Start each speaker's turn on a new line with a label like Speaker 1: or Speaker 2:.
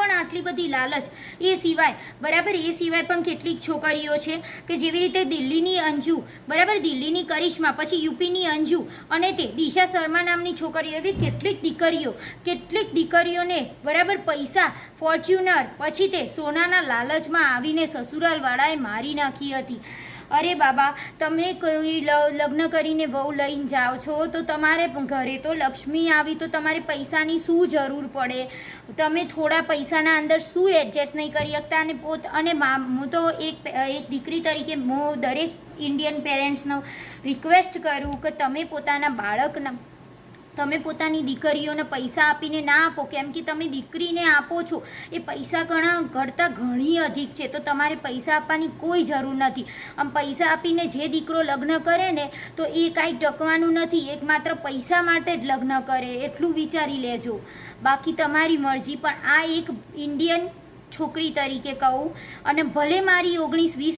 Speaker 1: પણ આટલી બધી લાલચ. એ સિવાય બરાબર, એ સિવાય પણ કેટલીક છોકરીઓ છે કે જેવી રીતે દિલ્હીની અંજુ, બરાબર, દિલ્હીની કરિશ્મા, પછી યુપીની અંજુ અને તે દિશા શર્મા નામની છોકરીઓ, એવી કેટલીક દીકરીઓને બરાબર પૈસા, ફોર્ચ્યુનર, પછી તે સોનાના લાલચમાં આવીને સસુરાલવાળાએ મારી નાખી હતી. અરે બાબા, તમે કોઈ લગ્ન કરીને વહુ લઈને જાઓ છો તો તમારે ઘરે તો લક્ષ્મી આવી તો તમારે પૈસાની શું જરૂર પડે? તમે થોડા પૈસાના અંદર શું એડજસ્ટ નહીં કરી શકતા? અને હું તો એક દીકરી તરીકે હું દરેક ઇન્ડિયન પેરેન્ટ્સનો રિક્વેસ્ટ કરું કે તમે પોતાની દીકરીઓને પૈસા આપીને ના આપો, કેમ કે તમે દીકરીને આપો છો એ પૈસા કરતાં ઘણી અધિક છે. તો તમારે પૈસા આપવાની કોઈ જરૂર નથી. આમ પૈસા આપીને જે દીકરો લગ્ન કરે ને તો એ કાંઈ ટકવાનું નથી, એકમાત્ર પૈસા માટે જ લગ્ન કરે, એટલું વિચારી લેજો. બાકી તમારી મરજી, પણ આ એક ઇન્ડિયન છોકરી તરીકે કહું, અને ભલે મારી 19-20